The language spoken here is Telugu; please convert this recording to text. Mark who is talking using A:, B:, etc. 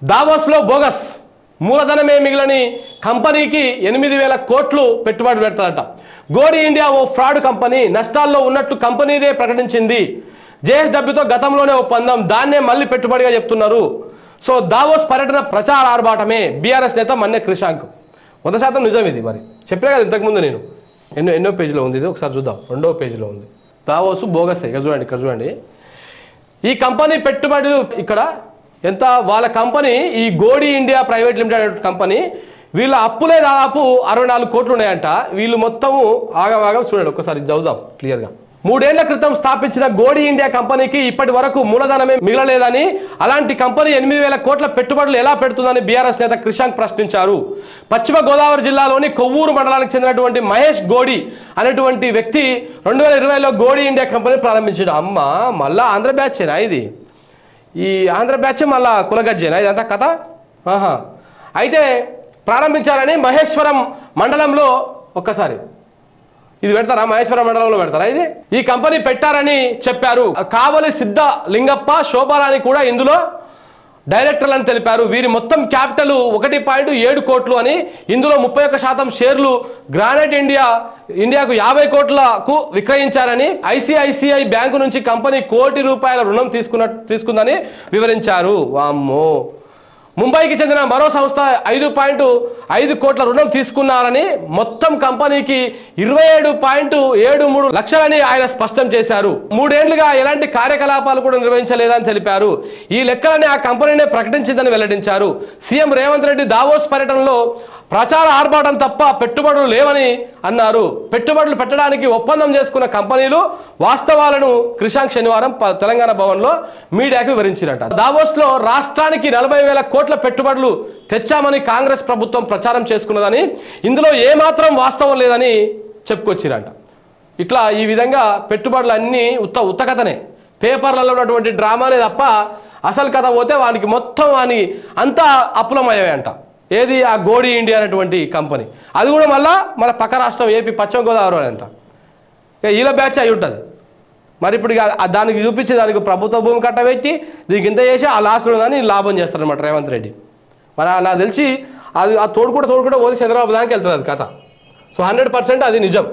A: దావోస్లో బోగస్ మూలధనమే మిగిలని కంపెనీకి 8,000 కోట్లు పెట్టుబడి పెడతారట. గోడి ఇండియా ఓ ఫ్రాడ్ కంపెనీ, నష్టాల్లో ఉన్నట్లు కంపెనీనే ప్రకటించింది. జేఎస్డబ్ల్యూతో గతంలోనే ఒప్పందం, దాన్నే మళ్ళీ పెట్టుబడిగా చెప్తున్నారు. సో దావోస్ పర్యటన ప్రచార ఆర్భాటమే. బీఆర్ఎస్ నేత మన్నె క్రిషాంక్ 100% నిజం ఇది. మరి చెప్పే కదా ఇంతకుముందు నేను. ఎన్నో పేజీలో ఉంది ఇది, ఒకసారి చూద్దాం. 2వ పేజీలో ఉంది. Davos bogus. ఇక్కడ చూడండి. ఈ కంపెనీ పెట్టుబడులు ఇక్కడ ఎంత, వాళ్ళ కంపెనీ ఈ గోడి ఇండియా ప్రైవేట్ లిమిటెడ్ కంపెనీ, వీళ్ళ అప్పులే దాదాపు 64 కోట్లు ఉన్నాయంట. వీళ్ళు మొత్తము ఆగం చూడండి, ఒక్కసారి చదువుదాం క్లియర్గా. 3 ఏళ్ల క్రితం స్థాపించిన గోడి ఇండియా కంపెనీకి ఇప్పటి వరకు మూలధనమే మిగలలేదని, అలాంటి కంపెనీ 8,000 కోట్ల పెట్టుబడులు ఎలా పెడుతుందని బీఆర్ఎస్ నేత క్రిషాంక్ ప్రశ్నించారు. పశ్చిమ గోదావరి జిల్లాలోని కొవ్వూరు మండలానికి చెందినటువంటి మహేష్ గోడి అనేటువంటి వ్యక్తి 2020లో గోడి ఇండియా కంపెనీ ప్రారంభించాడు. అమ్మ మళ్ళా ఆంధ్ర బ్యాచేనా ఇది? ఈ ఆంధ్ర బ్యాచ్ మళ్ళా కులగజ్జేనా ఇదంతా కథ? అయితే ప్రారంభించాలని మహేశ్వరం మండలంలో, ఒక్కసారి ఇది పెడతారా? మహేశ్వరం మండలంలో పెడతారా ఇది? ఈ కంపెనీ పెట్టారని చెప్పారు. కావలి సిద్ధ లింగప్ప, శోభారాణి కూడా ఇందులో డైరెక్టర్లు అని తెలిపారు. వీరి మొత్తం క్యాపిటల్ 1.7 కోట్లు అని, ఇందులో 31% షేర్లు గ్రానైట్ ఇండియాకు 50 కోట్లకు విక్రయించారని, ఐసిఐసిఐ బ్యాంకు నుంచి కంపెనీ ₹1 కోటి రుణం తీసుకుందని వివరించారు. వామ్మో. ముంబైకి చెందిన మరో సంస్థ 5.5 కోట్ల రుణం తీసుకున్నారని, మొత్తం కంపెనీకి 27.73 లక్షలని ఆయన స్పష్టం చేశారు. 3 ఏళ్లుగా ఎలాంటి కార్యకలాపాలు కూడా నిర్వహించలేదని తెలిపారు. ఈ లెక్కలని ఆ కంపెనీనే ప్రకటించిందని వెల్లడించారు. సీఎం రేవంత్ రెడ్డి దావోస్ పర్యటనలో ప్రచార ఆర్భాటం తప్ప పెట్టుబడులు లేవని అన్నారు. పెట్టుబడులు పెట్టడానికి ఒప్పందం చేసుకున్న కంపెనీలు వాస్తవాలను క్రిషాంక్ శనివారం తెలంగాణ భవన్లో మీడియాకు వివరించారట. దావోస్లో రాష్ట్రానికి 40,000 కోట్ల పెట్టుబడులు తెచ్చామని కాంగ్రెస్ ప్రభుత్వం ప్రచారం చేసుకున్నదని, ఇందులో ఏమాత్రం వాస్తవం లేదని చెప్పుకొచ్చిరంట. ఇట్లా ఈ విధంగా పెట్టుబడులు అన్నీ ఉత్త కథనే, పేపర్లలో ఉన్నటువంటి డ్రామానే తప్ప అసలు కథ పోతే వానికి మొత్తం అంతా అప్పులమయ్యాయంట. ఏది? ఆ గోడి ఇండియా అనేటువంటి కంపెనీ. అది కూడా మళ్ళా మన పక్క రాష్ట్రం ఏపీ పశ్చిమ గోదావరి అంట. వీళ్ళ బ్యాచ్ అయి ఉంటుంది. మరి ఇప్పుడు దానికి చూపించి దానికి ప్రభుత్వ భూమి కట్టబెట్టి దీనికి ఇంత చేసి ఆ లాస్లో ఉందని లాభం చేస్తారనమాట రేవంత్ రెడ్డి. మరి నాకు తెలిసి అది తోడుకుంటూ పోతే చంద్రబాబు దానికి వెళ్తుంది అది కథ. సో 100% అది నిజం.